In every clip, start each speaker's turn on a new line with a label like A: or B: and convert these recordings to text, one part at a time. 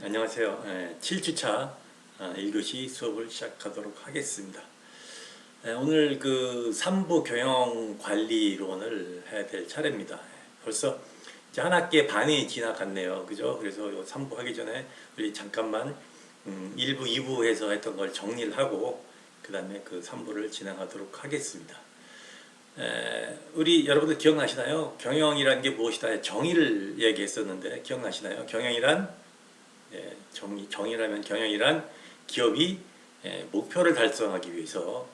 A: 안녕하세요. 7주차 1교시 수업을 시작하도록 하겠습니다. 오늘 그 3부 경영관리론을 해야 될 차례입니다. 벌써 이제 한 학기의 반이 지나갔네요. 그죠? 그래서 3부 하기 전에 우리 잠깐만 1부, 2부에서 했던 걸 정리를 하고 그 다음에 그 3부를 진행하도록 하겠습니다. 우리 여러분들 기억나시나요? 경영이라는 게 무엇이다? 정의를 얘기했었는데 기억나시나요? 경영이란 정의라면 경영이란 기업이 목표를 달성하기 위해서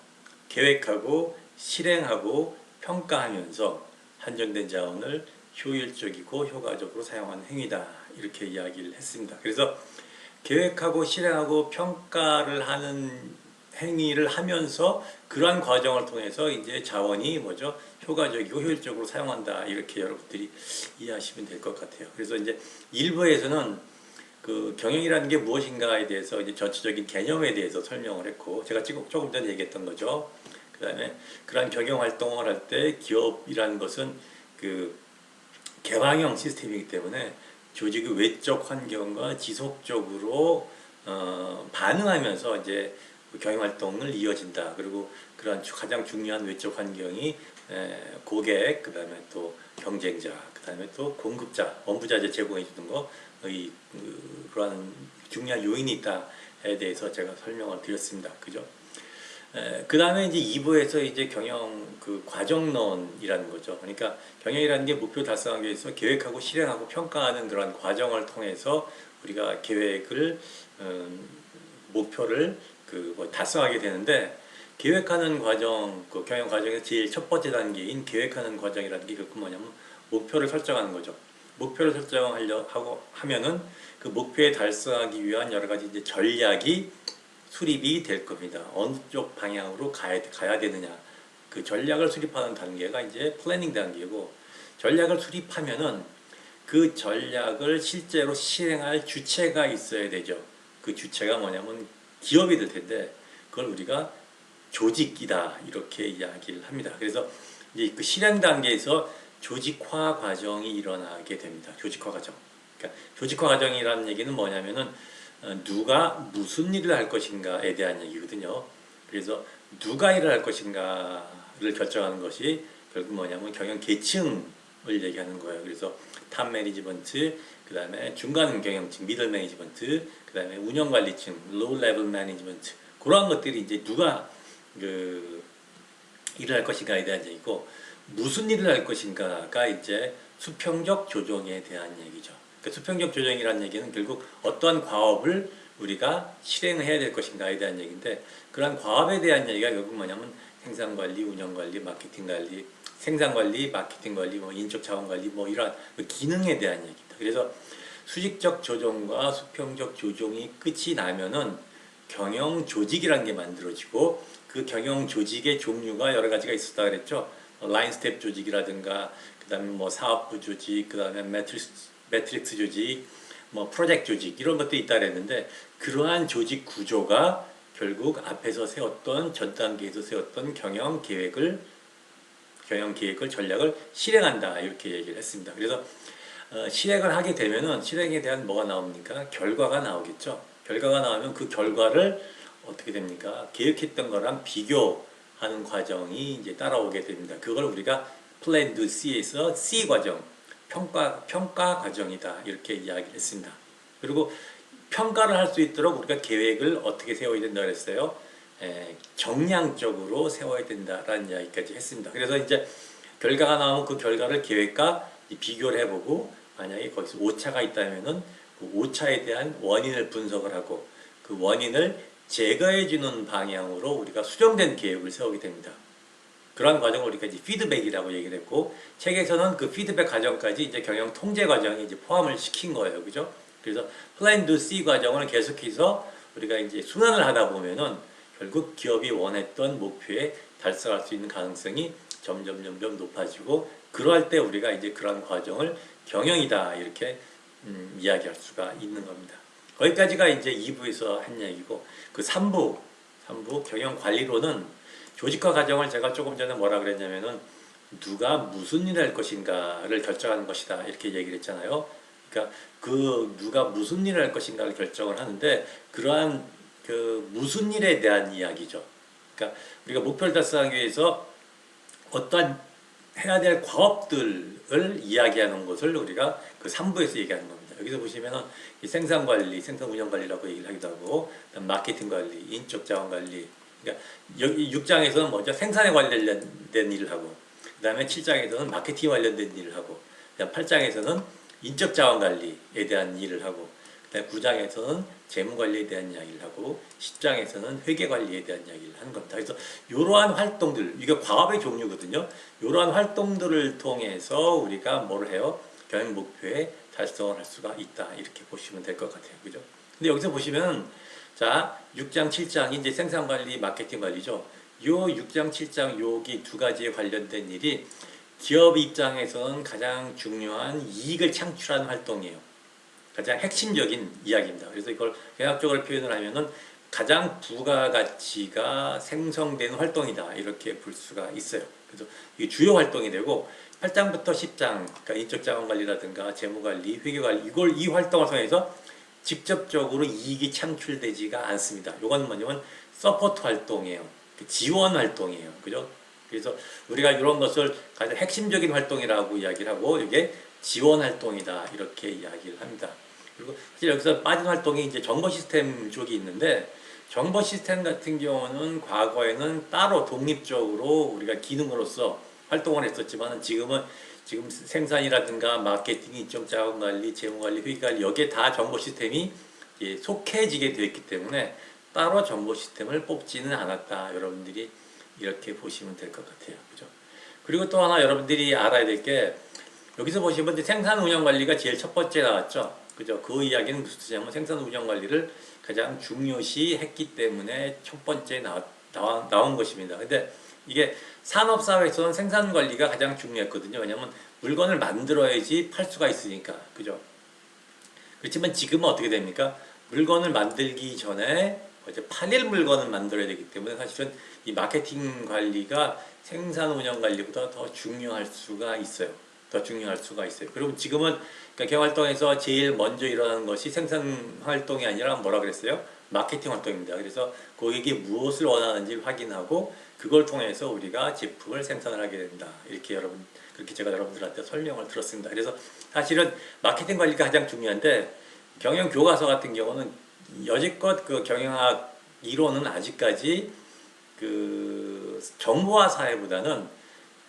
A: 계획하고 실행하고 평가하면서 한정된 자원을 효율적이고 효과적으로 사용하는 행위다 이렇게 이야기를 했습니다. 그래서 계획하고 실행하고 평가를 하는 행위를 하면서 그러한 과정을 통해서 이제 자원이 뭐죠? 효과적이고 효율적으로 사용한다 이렇게 여러분들이 이해하시면 될 것 같아요. 그래서 이제 일부에서는 그 경영이라는 게 무엇인가에 대해서 이제 전체적인 개념에 대해서 설명을 했고 제가 조금 전에 얘기했던 거죠. 그 다음에 그런 경영 활동을 할 때 기업이라는 것은 그 개방형 시스템이기 때문에 조직의 외적 환경과 지속적으로 반응하면서 이제 경영 활동을 이어진다. 그리고 그런 가장 중요한 외적 환경이 고객, 그 다음에 또 경쟁자, 그 다음에 또 공급자, 원부자재 제공해 주는 거, 그러한 중요한 요인이 있다에 대해서 제가 설명을 드렸습니다. 그죠? 그 다음에 이제 2부에서 이제 경영 그 과정론이라는 거죠. 그러니까 경영이라는 게 목표 달성하기 위해서 계획하고 실행하고 평가하는 그런 과정을 통해서 우리가 계획을, 목표를 뭐 달성하게 되는데 계획하는 과정, 그 경영 과정의 제일 첫 번째 단계인 계획하는 과정이라는 게 뭐냐면 목표를 설정하는 거죠. 목표를 설정하려고 하면은 그 목표에 달성하기 위한 여러 가지 이제 전략이 수립이 될 겁니다. 어느 쪽 방향으로 가야 되느냐. 그 전략을 수립하는 단계가 이제 플래닝 단계고 전략을 수립하면은 그 전략을 실제로 실행할 주체가 있어야 되죠. 그 주체가 뭐냐면 기업이 될 텐데 그걸 우리가 조직이다 이렇게 이야기를 합니다. 그래서 이제 그 실행 단계에서 조직화 과정이 일어나게 됩니다. 조직화 과정. 그러니까 조직화 과정이라는 얘기는 뭐냐면은 누가 무슨 일을 할 것인가에 대한 얘기거든요. 그래서 누가 일을 할 것인가를 결정하는 것이 결국 뭐냐면 경영 계층을 얘기하는 거예요. 그래서 탑 매니지먼트, 그 다음에 중간 경영층, 미들 매니지먼트, 그 다음에 운영관리층, 로우 레벨 매니지먼트 그런 것들이 이제 누가 그 일을 할 것인가에 대한 얘기고 무슨 일을 할 것인가가 이제 수평적 조정에 대한 얘기죠. 그러니까 수평적 조정이라는 얘기는 결국 어떠한 과업을 우리가 실행을 해야 될 것인가에 대한 얘기인데 그러한 과업에 대한 얘기가 결국 뭐냐면 생산관리, 운영관리, 마케팅관리, 생산관리, 마케팅관리, 뭐 인적자원관리 뭐 이런 기능에 대한 얘기입니다. 그래서 수직적 조정과 수평적 조정이 끝이 나면은 경영 조직이라는 게 만들어지고 그 경영 조직의 종류가 여러 가지가 있었다 그랬죠. 라인 스텝 조직이라든가 그다음에 뭐 사업부 조직, 그다음에 매트릭스 조직, 뭐 프로젝트 조직 이런 것도 있다 그랬는데 그러한 조직 구조가 결국 앞에서 세웠던 전 단계에서 세웠던 경영 계획을 전략을 실행한다 이렇게 얘기를 했습니다. 그래서 실행을 하게 되면은 실행에 대한 뭐가 나옵니까? 결과가 나오겠죠. 결과가 나오면 그 결과를 어떻게 됩니까? 계획했던 거랑 비교하는 과정이 이제 따라오게 됩니다. 그걸 우리가 플랜 두 C에서 C 과정, 평가 과정이다 이렇게 이야기를 했습니다. 그리고 평가를 할 수 있도록 우리가 계획을 어떻게 세워야 된다 그랬어요? 정량적으로 세워야 된다라는 이야기까지 했습니다. 그래서 이제 결과가 나오면 그 결과를 계획과 비교를 해보고 만약에 거기서 오차가 있다면은 그 오차에 대한 원인을 분석을 하고 그 원인을 제거해주는 방향으로 우리가 수정된 계획을 세우게 됩니다. 그러한 과정을 우리가 이제 피드백이라고 얘기를 했고 책에서는 그 피드백 과정까지 이제 경영 통제 과정이 이제 포함을 시킨 거예요, 그죠? 그래서 플랜 두 C 과정을 계속해서 우리가 이제 순환을 하다 보면은 결국 기업이 원했던 목표에 달성할 수 있는 가능성이 점점 높아지고 그러할 때 우리가 이제 그러한 과정을 경영이다 이렇게 이야기할 수가 있는 겁니다. 거기까지가 이제 2부에서 한 얘기고 그 3부 경영관리로는 조직화 과정을 제가 조금 전에 뭐라 그랬냐면은 누가 무슨 일을 할 것인가를 결정하는 것이다 이렇게 얘기를 했잖아요. 그러니까 그 누가 무슨 일을 할 것인가를 결정을 하는데 그러한 그 무슨 일에 대한 이야기죠. 그러니까 우리가 목표를 달성하기 위해서 어떠한 해야 될 과업들을 이야기하는 것을 우리가 그 3부에서 얘기하는 겁니다. 여기서 보시면은 이 생산관리, 생산운영관리라고 얘기를 하기도 하고, 마케팅관리, 인적자원관리. 그러니까 여기 6장에서는 먼저 생산에 관련된 일을 하고, 그 다음에 7장에서는 마케팅 관련된 일을 하고, 그 다음 8장에서는 인적자원관리에 대한 일을 하고, 그 다음 9장에서는 재무관리에 대한 이야기를 하고 10장에서는 회계관리에 대한 이야기를 하는 겁니다. 그래서 이러한 활동들, 이게 과업의 종류거든요. 이러한 활동들을 통해서 우리가 뭘 해요? 경영 목표에 달성을 할 수가 있다. 이렇게 보시면 될 것 같아요. 그죠? 근데 여기서 보시면 자, 6장, 7장이 이제 생산관리, 마케팅관리죠. 요 6장, 7장 여기 두 가지에 관련된 일이 기업 입장에서는 가장 중요한 이익을 창출하는 활동이에요. 가장 핵심적인 이야기입니다. 그래서 이걸 경학적으로 표현을 하면은 가장 부가가치가 생성되는 활동이다. 이렇게 볼 수가 있어요. 그래서 이게 주요 활동이 되고 8장부터 10장, 그러니까 인적자원관리라든가 재무관리, 회계관리 이 활동을 통해서 직접적으로 이익이 창출되지가 않습니다. 이건 뭐냐면 서포트 활동이에요. 지원 활동이에요. 그죠? 그래서 우리가 이런 것을 가장 핵심적인 활동이라고 이야기를 하고 이게 지원 활동이다 이렇게 이야기를 합니다. 그리고 사실 여기서 빠진 활동이 이제 정보 시스템 쪽이 있는데 정보 시스템 같은 경우는 과거에는 따로 독립적으로 우리가 기능으로서 활동을 했었지만 지금 생산이라든가 마케팅, 인적 자원 관리, 재무 관리, 회계 관리 여기에 다 정보 시스템이 속해지게 되었기 때문에 따로 정보 시스템을 뽑지는 않았다. 여러분들이 이렇게 보시면 될 것 같아요. 그죠? 그리고 또 하나 여러분들이 알아야 될 게 여기서 보시면 생산 운영 관리가 제일 첫 번째 나왔죠. 그죠? 그 이야기는 무슨 뜻이냐면 생산 운영 관리를 가장 중요시 했기 때문에 첫 번째 나온 것입니다. 근데 이게 산업사회에서는 생산 관리가 가장 중요했거든요. 왜냐하면 물건을 만들어야지 팔 수가 있으니까. 그죠? 그렇지만 지금은 어떻게 됩니까? 물건을 만들기 전에 이제 팔릴 물건을 만들어야 되기 때문에 사실은 이 마케팅 관리가 생산 운영 관리보다 더 중요할 수가 있어요. 더 중요할 수가 있어요. 그리고 지금은 그러니까 경활동에서 제일 먼저 일어나는 것이 생산 활동이 아니라 뭐라 그랬어요? 마케팅 활동입니다. 그래서 고객이 무엇을 원하는지 확인하고 그걸 통해서 우리가 제품을 생산을 하게 된다. 이렇게 그렇게 제가 여러분들한테 설명을 들었습니다. 그래서 사실은 마케팅 관리가 가장 중요한데 경영 교과서 같은 경우는 여지껏 그 경영학 이론은 아직까지 그 정보화 사회보다는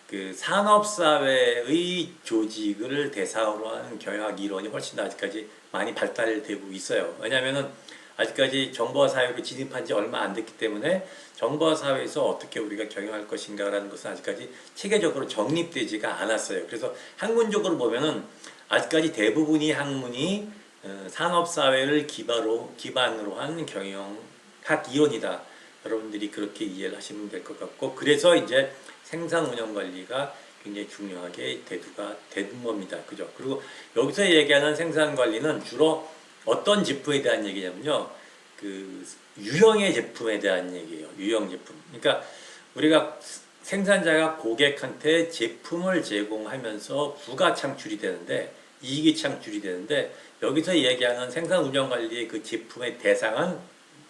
A: 그 산업사회의 조직을 대상으로 하는 경영학 이론이 훨씬 더 아직까지 많이 발달되고 있어요. 왜냐하면은 아직까지 정보화 사회로 진입한 지 얼마 안 됐기 때문에 정보화 사회에서 어떻게 우리가 경영할 것인가라는 것은 아직까지 체계적으로 정립되지가 않았어요. 그래서 학문적으로 보면은 아직까지 대부분이 학문이 산업사회를 기반으로 한 경영학 이론이다. 여러분들이 그렇게 이해를 하시면 될 것 같고 그래서 이제 생산 운영 관리가 굉장히 중요하게 대두가 된 겁니다. 그죠? 그리고 여기서 얘기하는 생산 관리는 주로 어떤 제품에 대한 얘기냐면요. 그 유형의 제품에 대한 얘기예요. 유형 제품. 그러니까 우리가 생산자가 고객한테 제품을 제공하면서 부가 창출이 되는데 이익이 창출이 되는데 여기서 얘기하는 생산 운영 관리의 그 제품의 대상은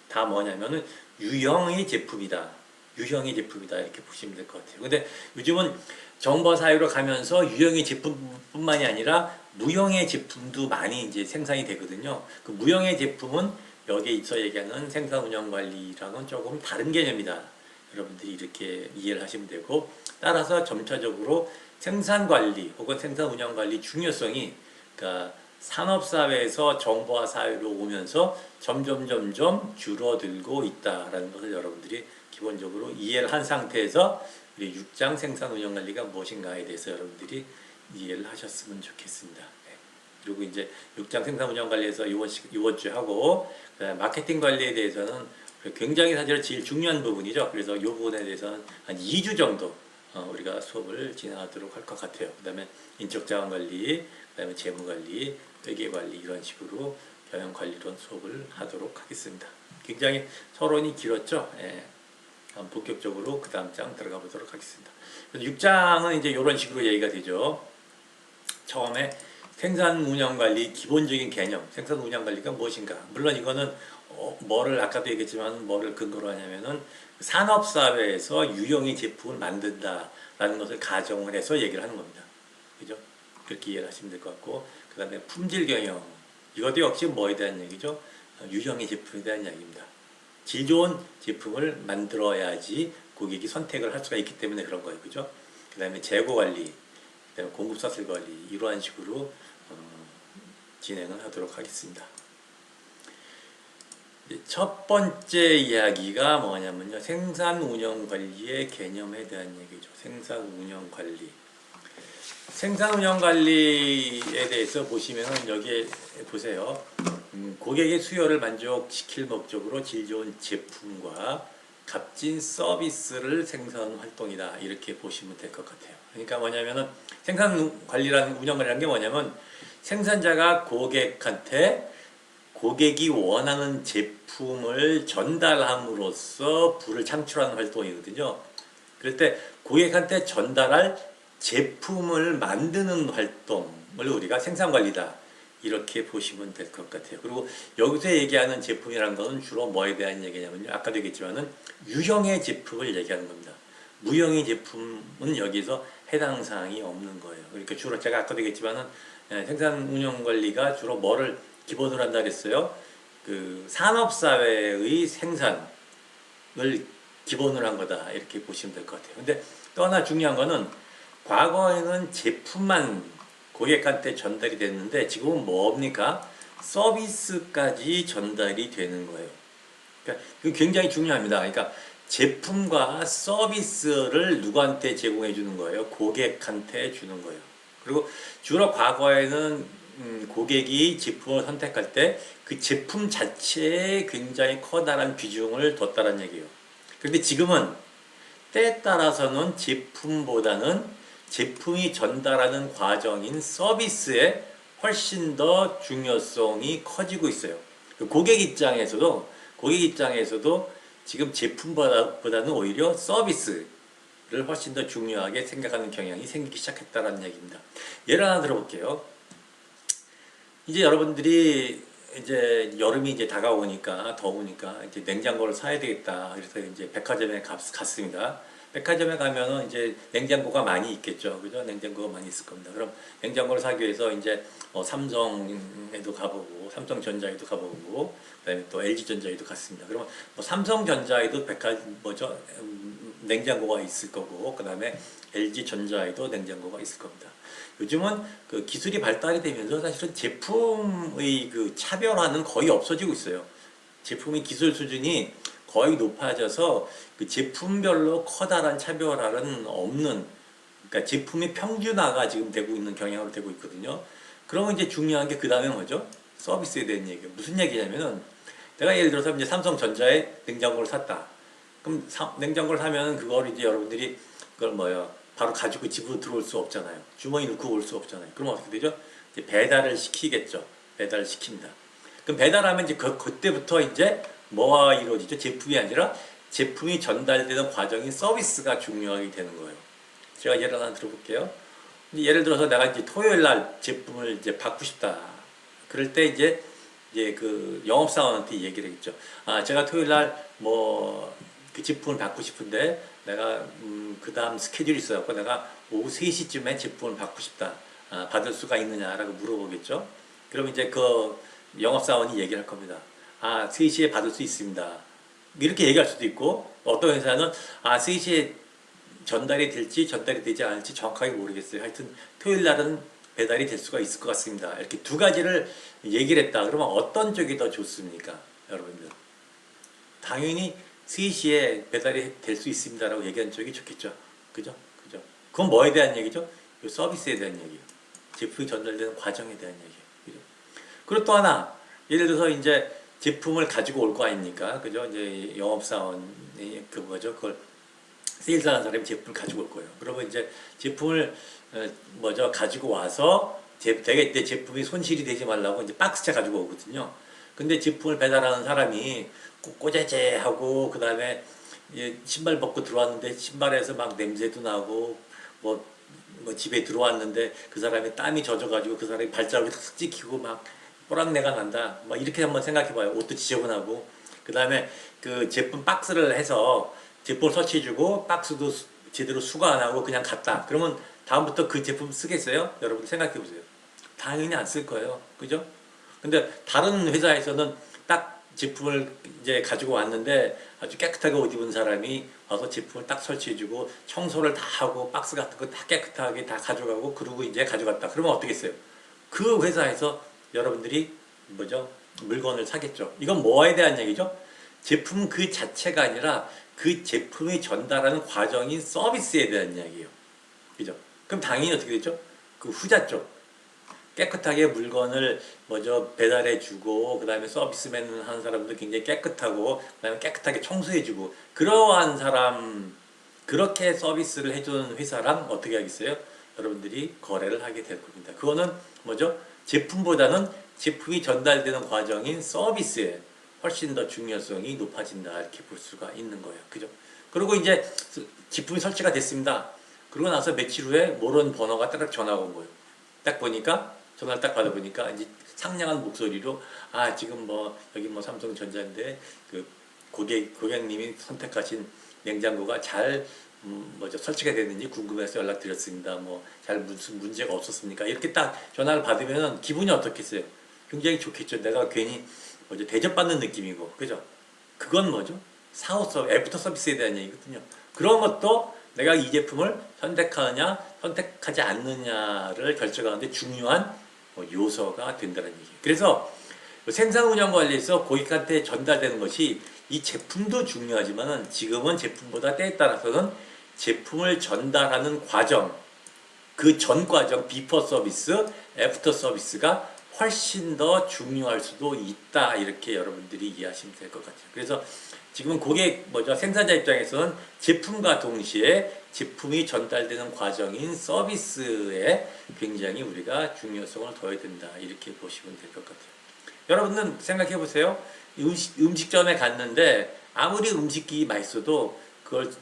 A: 다 뭐냐면은 유형의 제품이다. 유형의 제품이다. 이렇게 보시면 될 것 같아요. 근데 요즘은 정보 사회로 가면서 유형의 제품뿐만이 아니라 무형의 제품도 많이 이제 생산이 되거든요. 그 무형의 제품은 여기에 있어 얘기하는 생산 운영 관리랑은 조금 다른 개념이다. 여러분들이 이렇게 이해를 하시면 되고 따라서 점차적으로 생산 관리 혹은 생산 운영 관리 중요성이 그러니까 산업사회에서 정보화 사회로 오면서 점점 줄어들고 있다라는 것을 여러분들이 기본적으로 이해를 한 상태에서 우리 6장 생산운영관리가 무엇인가에 대해서 여러분들이 이해를 하셨으면 좋겠습니다. 네. 그리고 이제 6장 생산운영관리에서 이번 주에 하고 마케팅 관리에 대해서는 굉장히 사실 제일 중요한 부분이죠. 그래서 이 부분에 대해서는 한 2주 정도 우리가 수업을 진행하도록 할 것 같아요. 그 다음에 인적자원관리, 그 다음에 재무관리, 회계관리 이런 식으로 경영관리론 수업을 하도록 하겠습니다. 굉장히 서론이 길었죠. 예. 본격적으로 그 다음 장 들어가 보도록 하겠습니다. 6장은 이제 이런 식으로 얘기가 되죠. 처음에 생산 운영 관리 기본적인 개념, 생산 운영 관리가 무엇인가? 물론 이거는 뭐를 아까도 얘기했지만 뭐를 근거로 하냐면은 산업 사회에서 유형의 제품을 만든다라는 것을 가정을 해서 얘기를 하는 겁니다. 그죠? 그렇게 이해를 하시면 될 것 같고, 그다음에 품질 경영, 이것도 역시 뭐에 대한 얘기죠? 유형의 제품에 대한 이야기입니다. 질 좋은 제품을 만들어야지 고객이 선택을 할 수가 있기 때문에 그런 거예요. 그죠? 그 다음에 재고 관리, 그다음에 공급 사슬 관리, 이러한 식으로 진행을 하도록 하겠습니다. 첫 번째 이야기가 뭐냐면요. 생산 운영 관리의 개념에 대한 얘기죠. 생산 운영 관리. 생산 운영 관리에 대해서 보시면은 여기에 보세요. 고객의 수요를 만족시킬 목적으로 질 좋은 제품과 값진 서비스를 생산 활동이다. 이렇게 보시면 될 것 같아요. 그러니까 뭐냐면은 생산 관리라는 운영 관리라는 게 뭐냐면 생산자가 고객한테 고객이 원하는 제품을 전달함으로써 부를 창출하는 활동이거든요. 그럴 때 고객한테 전달할 제품을 만드는 활동을 우리가 생산관리다. 이렇게 보시면 될 것 같아요. 그리고 여기서 얘기하는 제품이라는 것은 주로 뭐에 대한 얘기냐면요. 아까도 얘기했지만은 유형의 제품을 얘기하는 겁니다. 무형의 제품은 여기서 해당 사항이 없는 거예요. 그러니까 주로 제가 아까도 얘기했지만은 생산 운영 관리가 주로 뭐를 기본으로 한다 그랬어요. 그 산업사회의 생산을 기본으로 한 거다. 이렇게 보시면 될 것 같아요. 근데 또 하나 중요한 거는 과거에는 제품만 고객한테 전달이 됐는데 지금은 뭡니까? 서비스까지 전달이 되는 거예요. 그러니까 굉장히 중요합니다. 그러니까 제품과 서비스를 누구한테 제공해 주는 거예요? 고객한테 주는 거예요. 그리고 주로 과거에는 고객이 제품을 선택할 때 그 제품 자체에 굉장히 커다란 비중을 뒀다는 얘기예요. 그런데 지금은 때에 따라서는 제품보다는 제품이 전달하는 과정인 서비스에 훨씬 더 중요성이 커지고 있어요. 고객 입장에서도 지금 제품보다는 오히려 서비스를 훨씬 더 중요하게 생각하는 경향이 생기기 시작했다는 얘기입니다. 예를 하나 들어볼게요. 이제 여러분들이 이제 여름이 이제 다가오니까 더우니까 이제 냉장고를 사야 되겠다. 그래서 이제 백화점에 갔습니다. 백화점에 가면은 이제 냉장고가 많이 있겠죠. 그죠? 냉장고가 많이 있을 겁니다. 그럼 냉장고를 사기 위해서 이제 삼성에도 가보고, 삼성전자에도 가보고, 그다음에 또 LG전자에도 갔습니다. 그러면 뭐 삼성전자에도 냉장고가 있을 거고, 그다음에 LG전자에도 냉장고가 있을 겁니다. 요즘은 그 기술이 발달이 되면서 사실은 제품의 그 차별화는 거의 없어지고 있어요. 제품의 기술 수준이 거의 높아져서 그 제품별로 커다란 차별화는 없는, 그러니까 제품의 평준화가 지금 되고 있는 경향으로 되고 있거든요. 그러면 이제 중요한 게 그 다음에 뭐죠? 서비스에 대한 얘기예요. 무슨 얘기냐면은 내가 예를 들어서 이제 삼성전자에 냉장고를 샀다. 그럼 냉장고를 사면 그걸 이제 여러분들이 그걸 바로 가지고 집으로 들어올 수 없잖아요. 주머니 넣고 올 수 없잖아요. 그럼 어떻게 되죠? 이제 배달을 시키겠죠. 배달을 시킵니다. 그럼 배달하면 이제 그때부터 이제 뭐가 이루어지죠? 제품이 아니라 제품이 전달되는 과정인 서비스가 중요하게 되는 거예요. 제가 예를 하나 들어볼게요. 예를 들어서 내가 이제 토요일 날 제품을 이제 받고 싶다. 그럴 때 이제 그 영업사원한테 얘기를 했죠. 아, 제가 토요일 날 그 제품을 받고 싶은데 내가 그 다음 스케줄이 있어갖고 내가 오후 3시쯤에 제품을 받고 싶다. 아, 받을 수가 있느냐라고 물어보겠죠. 그럼 이제 그 영업사원이 얘기를 할 겁니다. 아, 3시에 받을 수 있습니다. 이렇게 얘기할 수도 있고, 어떤 회사는 3시에 전달이 될지 전달이 되지 않을지 정확하게 모르겠어요. 하여튼 토요일 날은 배달이 될 수가 있을 것 같습니다. 이렇게 두 가지를 얘기를 했다. 그러면 어떤 쪽이 더 좋습니까? 여러분들. 당연히 3시에 배달이 될 수 있습니다라고 얘기한 쪽이 좋겠죠. 그죠? 그죠? 그건 뭐에 대한 얘기죠? 서비스에 대한 얘기예요. 제품이 전달되는 과정에 대한 얘기예요. 그죠? 그리고 또 하나, 예를 들어서 이제 제품을 가지고 올 거 아닙니까? 그죠? 이제 영업사원이 그걸 세일즈하는 사람이 제품을 가지고 올 거예요. 그러면 이제 제품을 가지고 와서 되게 내 제품이 손실이 되지 말라고 이제 박스째 가지고 오거든요. 근데 제품을 배달하는 사람이 꼬재재하고 그다음에 신발 벗고 들어왔는데 신발에서 막 냄새도 나고 뭐 뭐 집에 들어왔는데 그 사람이 땀이 젖어가지고 그 사람이 발자국이 탁 찍히고 막 뽀락내가 난다. 막 이렇게 한번 생각해봐요. 옷도 지저분하고. 그 다음에 그 제품 박스를 해서 제품을 설치해주고 박스도 제대로 수거 안 하고 그냥 갔다. 그러면 다음부터 그 제품 쓰겠어요? 여러분 생각해보세요. 당연히 안 쓸 거예요. 그죠? 근데 다른 회사에서는 딱 제품을 이제 가지고 왔는데 아주 깨끗하게 옷 입은 사람이 와서 제품을 딱 설치해주고 청소를 다 하고 박스 같은 거 다 깨끗하게 다 가져가고 그러고 이제 가져갔다. 그러면 어떻겠어요? 그 회사에서 여러분들이 뭐죠? 물건을 사겠죠. 이건 뭐에 대한 얘기죠? 제품 그 자체가 아니라 그 제품이 전달하는 과정인 서비스에 대한 이야기예요. 그죠? 그럼 당연히 어떻게 되죠? 그 후자 쪽. 깨끗하게 물건을 먼저 배달해주고 그 다음에 서비스맨 하는 사람도 굉장히 깨끗하고 그 다음에 깨끗하게 청소해주고 그러한 사람 그렇게 서비스를 해주는 회사랑 어떻게 하겠어요? 여러분들이 거래를 하게 될 겁니다. 그거는 뭐죠? 제품보다는 제품이 전달되는 과정인 서비스에 훨씬 더 중요성이 높아진다 이렇게 볼 수가 있는 거예요. 그죠? 그리고 이제 제품이 설치가 됐습니다. 그러고 나서 며칠 후에 모르는 번호가 딱 전화가 온 거예요. 딱 보니까 전화를 딱 받아보니까 이제 상냥한 목소리로 아 지금 뭐 여기 뭐 삼성전자인데 그 고객님이 선택하신 냉장고가 잘 뭐죠 설치가 됐는지 궁금해서 연락드렸습니다. 뭐 잘 무슨 문제가 없었습니까? 이렇게 딱 전화를 받으면 기분이 어떻겠어요? 굉장히 좋겠죠. 내가 괜히 뭐죠 대접받는 느낌이고 그죠? 그건 뭐죠? 사후 서비스, 애프터 서비스에 대한 얘기거든요. 그런 것도 내가 이 제품을 선택하느냐 선택하지 않느냐를 결정하는데 중요한 요소가 된다는 얘기예요. 그래서 생산 운영 관리에서 고객한테 전달되는 것이 이 제품도 중요하지만 지금은 제품보다 때에 따라서는 제품을 전달하는 과정, 그 전 과정, 비포 서비스, 애프터 서비스가 훨씬 더 중요할 수도 있다. 이렇게 여러분들이 이해하시면 될 것 같아요. 그래서 지금은 생산자 입장에서는 제품과 동시에 제품이 전달되는 과정인 서비스에 굉장히 우리가 중요성을 둬야 된다. 이렇게 보시면 될 것 같아요. 여러분은 생각해 보세요. 음식점에 갔는데 아무리 음식이 맛있어도 그걸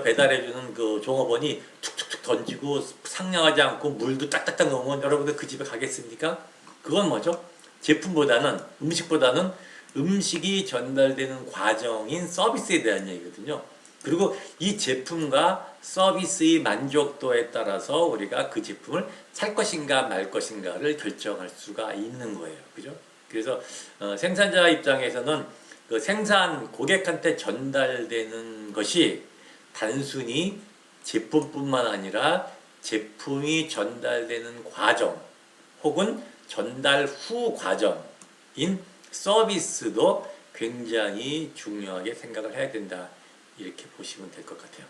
A: 배달해주는 그 종업원이 툭툭툭 던지고 상냥하지 않고 물도 딱딱딱 넣으면 여러분들 그 집에 가겠습니까? 그건 뭐죠? 제품보다는 음식보다는 음식이 전달되는 과정인 서비스에 대한 얘기거든요. 그리고 이 제품과 서비스의 만족도에 따라서 우리가 그 제품을 살 것인가 말 것인가를 결정할 수가 있는 거예요. 그죠? 그래서 생산자 입장에서는 그 고객한테 전달되는 것이 단순히 제품뿐만 아니라 제품이 전달되는 과정 혹은 전달 후 과정인 서비스도 굉장히 중요하게 생각을 해야 된다. 이렇게 보시면 될 것 같아요.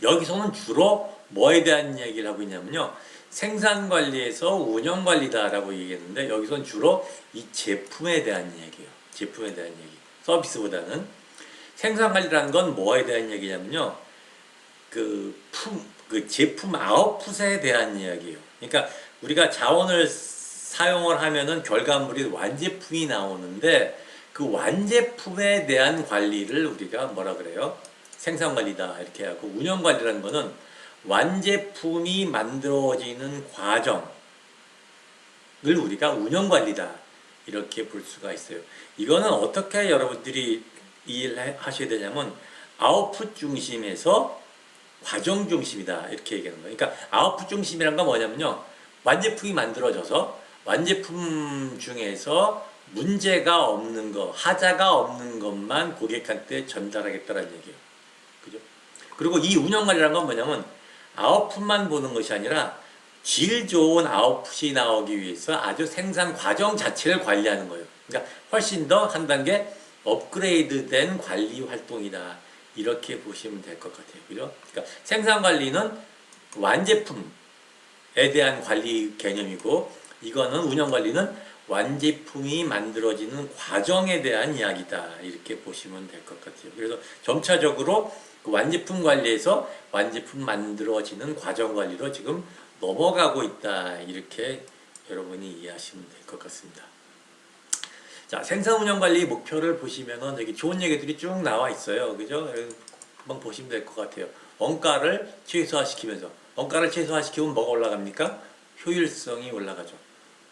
A: 여기서는 주로 뭐에 대한 얘기를 하고 있냐면요. 생산관리에서 운영관리다라고 얘기했는데 여기서는 주로 이 제품에 대한 얘기예요. 제품에 대한 얘기. 서비스보다는 생산관리라는 건 뭐에 대한 얘기냐면요. 그 제품 아웃풋에 대한 이야기예요. 그러니까 우리가 자원을 사용을 하면은 결과물이 완제품이 나오는데 그 완제품에 대한 관리를 우리가 뭐라 그래요? 생산관리다 이렇게 하고 운영관리라는 거는 완제품이 만들어지는 과정을 우리가 운영관리다 이렇게 볼 수가 있어요. 이거는 어떻게 여러분들이 이해를 하셔야 되냐면 아웃풋 중심에서 과정 중심이다 이렇게 얘기하는 거예요. 그러니까 아웃풋 중심이란 건 뭐냐면요. 완제품이 만들어져서 완제품 중에서 문제가 없는 거, 하자가 없는 것만 고객한테 전달하겠다는 얘기예요. 그죠? 그리고 이 운영관리라는 건 뭐냐면 아웃풋만 보는 것이 아니라 질 좋은 아웃풋이 나오기 위해서 아주 생산 과정 자체를 관리하는 거예요. 그러니까 훨씬 더 한 단계 업그레이드된 관리 활동이다. 이렇게 보시면 될 것 같아요. 그죠? 그러니까 생산 관리는 완제품에 대한 관리 개념이고 이거는 운영 관리는 완제품이 만들어지는 과정에 대한 이야기다. 이렇게 보시면 될 것 같아요. 그래서 점차적으로 그 완제품 관리에서 완제품 만들어지는 과정 관리로 지금 넘어가고 있다. 이렇게 여러분이 이해하시면 될 것 같습니다. 자, 생산 운영 관리 목표를 보시면은 여기 좋은 얘기들이 쭉 나와 있어요. 그죠? 한번 보시면 될 것 같아요. 원가를 최소화시키면서 원가를 최소화시키면 뭐가 올라갑니까? 효율성이 올라가죠.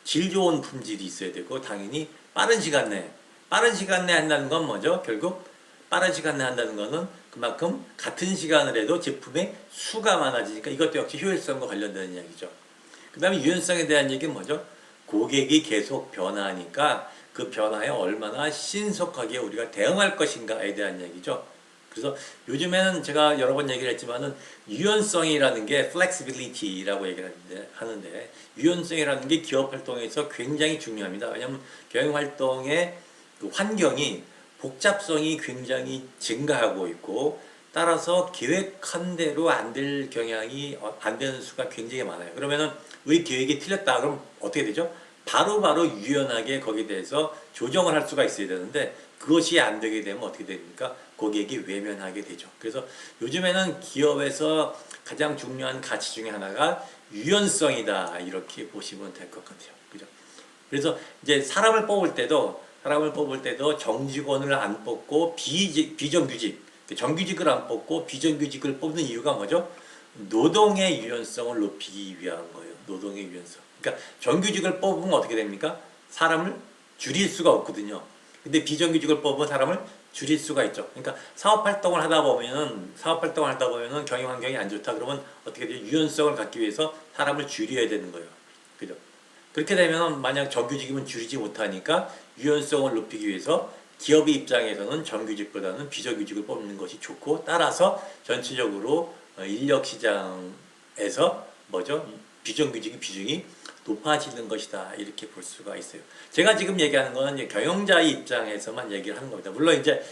A: 질 좋은 품질이 있어야 되고 당연히 빠른 시간 내에 한다는 건 뭐죠? 결국 빠른 시간 내에 한다는 거는 그만큼 같은 시간을 해도 제품의 수가 많아지니까 이것도 역시 효율성과 관련되는 이야기죠. 그 다음에 유연성에 대한 얘기는 뭐죠? 고객이 계속 변화하니까 그 변화에 얼마나 신속하게 우리가 대응할 것인가에 대한 얘기죠. 그래서 요즘에는 제가 여러 번 얘기를 했지만은 유연성이라는 게 flexibility라고 얘기를 하는데 유연성이라는 게 기업 활동에서 굉장히 중요합니다. 왜냐하면 경영 활동의 그 환경이 복잡성이 굉장히 증가하고 있고 따라서 계획한 대로 안 될 경향이 안 되는 수가 굉장히 많아요. 그러면은 우리 계획이 틀렸다 그럼 어떻게 되죠? 바로바로 유연하게 거기에 대해서 조정을 할 수가 있어야 되는데 그것이 안 되게 되면 어떻게 됩니까? 고객이 외면하게 되죠. 그래서 요즘에는 기업에서 가장 중요한 가치 중에 하나가 유연성이다 이렇게 보시면 될 것 같아요. 그죠? 그래서 이제 사람을 뽑을 때도 정직원을 안 뽑고 비정규직, 정규직을 안 뽑고 비정규직을 뽑는 이유가 뭐죠? 노동의 유연성을 높이기 위한 거예요. 노동의 유연성. 그러니까 정규직을 뽑으면 어떻게 됩니까? 사람을 줄일 수가 없거든요. 근데 비정규직을 뽑은 사람을 줄일 수가 있죠. 그러니까 사업 활동을 하다 보면은 경영 환경이 안 좋다 그러면 어떻게 돼요? 유연성을 갖기 위해서 사람을 줄여야 되는 거예요. 그죠? 그렇게 되면 만약 정규직이면 줄이지 못하니까 유연성을 높이기 위해서 기업의 입장에서는 정규직보다는 비정규직을 뽑는 것이 좋고 따라서 전체적으로 인력 시장에서 뭐죠? 비정규직의 비중이 높아지는 것이다 이렇게 볼 수가 있어요. 제가 지금 얘기하는 거는 경영자의 입장에서만 얘기를 하는 겁니다. 물론 이제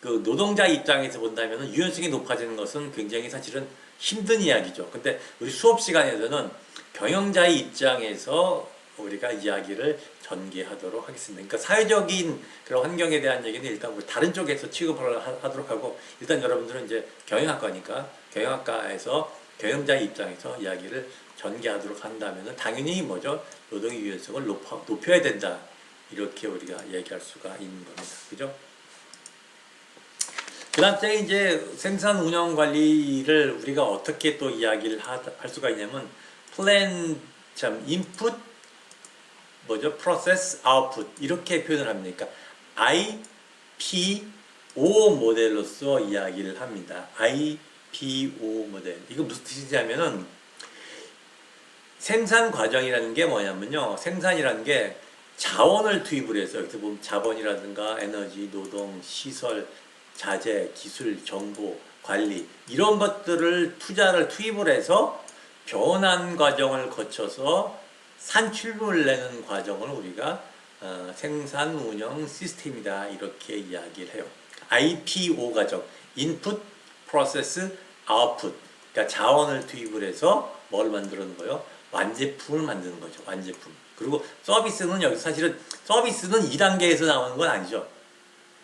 A: 그 노동자 입장에서 본다면 유연성이 높아지는 것은 굉장히 사실은 힘든 이야기죠. 근데 우리 수업 시간에서는 경영자의 입장에서 우리가 이야기를 전개하도록 하겠습니다. 그러니까 사회적인 그런 환경에 대한 얘기는 일단 우리 다른 쪽에서 취급을 하도록 하고 일단 여러분들은 이제 경영학과니까 경영학과에서 경영자의 입장에서 이야기를 전개하도록 한다면 당연히 뭐죠? 노동의 유연성을 높여야 된다. 이렇게 우리가 얘기할 수가 있는 겁니다. 그죠? 그 다음에 이제 생산 운영 관리를 우리가 어떻게 또 이야기를 할 수가 있냐면 플랜 인풋 뭐죠? 프로세스 아웃풋 이렇게 표현을 합니다. 그러니까 IPO 모델로서 이야기를 합니다. IPO 모델. 이거 무슨 뜻이냐면은 생산 과정이라는 게 뭐냐면요. 생산이라는 게 자원을 투입을 해서 여기서 보면 자본이라든가 에너지, 노동, 시설, 자재, 기술, 정보, 관리 이런 것들을 투입을 해서 변환 과정을 거쳐서 산출물을 내는 과정을 우리가 생산 운영 시스템이다 이렇게 이야기를 해요. IPO 과정, Input, Process, Output. 그러니까 자원을 투입을 해서 뭘 만드는 거요? 완제품을 만드는 거죠. 완제품. 그리고 서비스는 여기 사실은 서비스는 2단계에서 나오는 건 아니죠.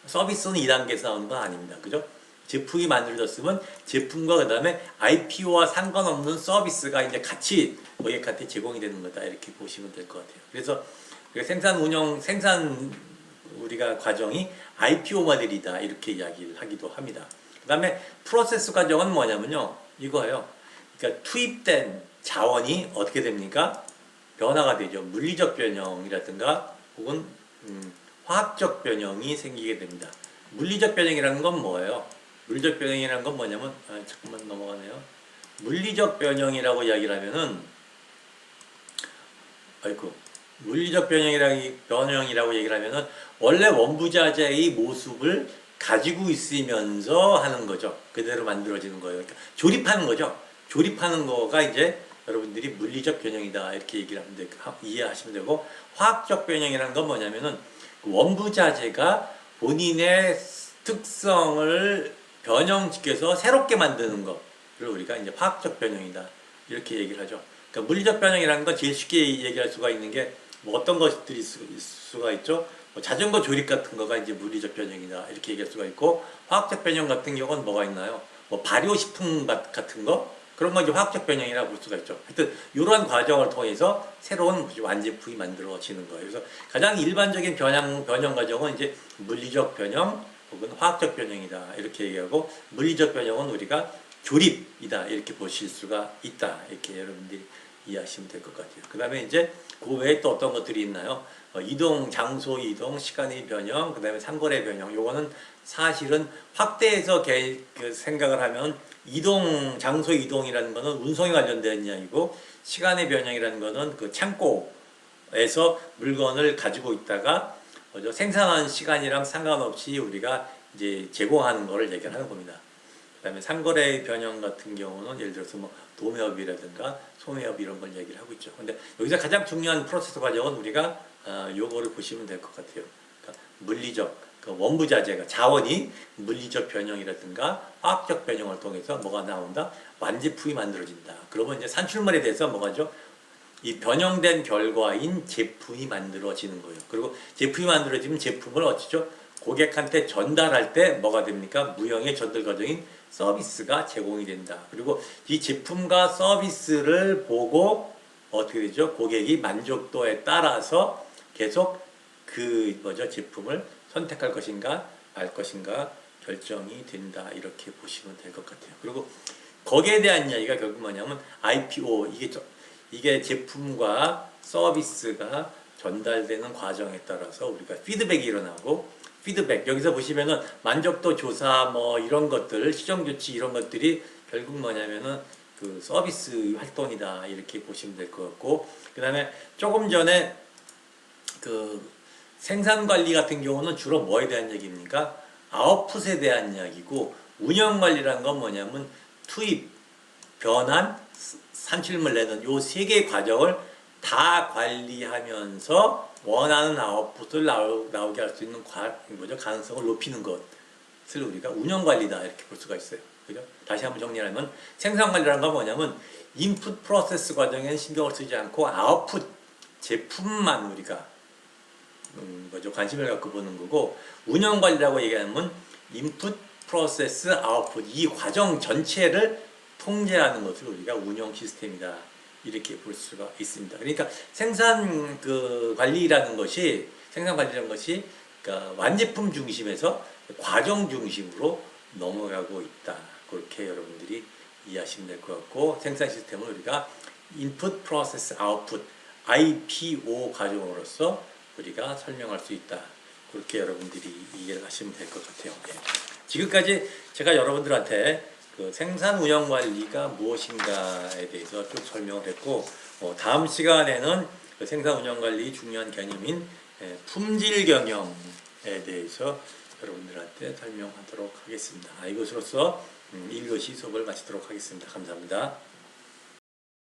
A: 서비스는 2단계에서 나오는 건 아닙니다. 그죠? 제품이 만들어졌으면 제품과 그 다음에 IPO와 상관없는 서비스가 이제 같이 고객한테 제공이 되는 거다. 이렇게 보시면 될 것 같아요. 그래서 생산 우리가 과정이 IPO 모델이다. 이렇게 이야기를 하기도 합니다. 그 다음에 프로세스 과정은 뭐냐면요. 이거예요. 그러니까 투입된 자원이 어떻게 됩니까? 변화가 되죠. 물리적 변형이라든가 혹은 화학적 변형이 생기게 됩니다. 물리적 변형이라는 건 뭐예요? 물리적 변형이라는 건 뭐냐면 잠깐만 넘어가네요. 물리적 변형이라고 이야기를 하면은 물리적 변형이라고 얘기를 하면은 원래 원부자재의 모습을 가지고 있으면서 하는 거죠. 그대로 만들어지는 거예요. 그러니까 조립하는 거죠. 조립하는 거가 이제 여러분들이 물리적 변형이다 이렇게 얘기를 하면 이해하시면 되고 화학적 변형이라는 건 뭐냐면은 원부자재가 본인의 특성을 변형시켜서 새롭게 만드는 것을 우리가 이제 화학적 변형이다 이렇게 얘기를 하죠. 그러니까 물리적 변형이라는 건 제일 쉽게 얘기할 수가 있는 게 뭐 어떤 것들이 있을 수가 있죠. 뭐 자전거 조립 같은 거가 이제 물리적 변형이다 이렇게 얘기할 수가 있고 화학적 변형 같은 경우는 뭐가 있나요? 뭐 발효식품 같은 거 그런 건 이제 화학적 변형이라고 볼 수가 있죠. 하여튼 이러한 과정을 통해서 새로운 완제품이 만들어지는 거예요. 그래서 가장 일반적인 변형 과정은 이제 물리적 변형 혹은 화학적 변형이다 이렇게 얘기하고 물리적 변형은 우리가 조립이다 이렇게 보실 수가 있다 이렇게 여러분들이 이해하시면 될 것 같아요. 그 다음에 이제 그 외에 또 어떤 것들이 있나요? 이동, 장소 이동, 시간의 변형, 그 다음에 상거래 변형. 요거는 사실은 확대해서 그 생각을 하면 이동, 장소 이동이라는 거는 운송에 관련된 이야기고, 시간의 변형이라는 거는 그 창고에서 물건을 가지고 있다가 생산하는 시간이랑 상관없이 우리가 이제 제공하는 거를 얘기하는 겁니다. 그다음에 상거래의 변형 같은 경우는 예를 들어서 뭐 도매업이라든가 소매업 이런 걸 얘기를 하고 있죠. 근데 여기서 가장 중요한 프로세스 과정은 우리가 요거를 보시면 될 것 같아요. 그러니까 물리적 그 원부자재가 자원이 물리적 변형이라든가 화학적 변형을 통해서 뭐가 나온다? 완제품이 만들어진다. 그러면 이제 산출물에 대해서 뭐가죠? 이 변형된 결과인 제품이 만들어지는 거예요. 그리고 제품이 만들어지면 제품을 어찌죠? 고객한테 전달할 때 뭐가 됩니까? 무형의 전달 과정인 서비스가 제공이 된다. 그리고 이 제품과 서비스를 보고 어떻게 되죠? 고객이 만족도에 따라서 계속 그 제품을 선택할 것인가 말 것인가 결정이 된다. 이렇게 보시면 될 것 같아요. 그리고 거기에 대한 이야기가 결국 뭐냐면 IPO 이게 제품과 서비스가 전달되는 과정에 따라서 우리가 피드백이 일어나고 피드백 여기서 보시면은 만족도 조사 뭐 이런 것들 시정 조치 이런 것들이 결국 뭐냐면은 그 서비스 활동이다 이렇게 보시면 될 것 같고 그 다음에 조금 전에 그 생산 관리 같은 경우는 주로 뭐에 대한 얘기입니까? 아웃풋에 대한 이야기고 운영 관리라는 건 뭐냐면 투입, 변환, 산출물 내는 요 세 개의 과정을 다 관리하면서 원하는 아웃풋을 나오게 할 수 있는 가능성을 높이는 것을 우리가 운영 관리다 이렇게 볼 수가 있어요. 그죠? 다시 한번 정리하면 생산 관리라는 건 뭐냐면 인풋 프로세스 과정에는 신경을 쓰지 않고 아웃풋 제품만 우리가 관심을 갖고 보는 거고 운영 관리라고 얘기하면 인풋 프로세스 아웃풋 이 과정 전체를 통제하는 것을 우리가 운영 시스템이다 이렇게 볼 수가 있습니다. 그러니까 생산 관리라는 것이 그러니까 완제품 중심에서 과정 중심으로 넘어가고 있다. 그렇게 여러분들이 이해하시면 될 것 같고 생산 시스템을 우리가 인풋 프로세스 아웃풋 IPO 과정으로서 우리가 설명할 수 있다. 그렇게 여러분들이 이해를 하시면 될 것 같아요. 예. 지금까지 제가 여러분들한테 그 생산 운영 관리가 무엇인가에 대해서 쭉 설명을 했고 다음 시간에는 그 생산 운영 관리 중요한 개념인 품질 경영에 대해서 여러분들한테 설명하도록 하겠습니다. 이것으로서 1교시 수업을 마치도록 하겠습니다. 감사합니다.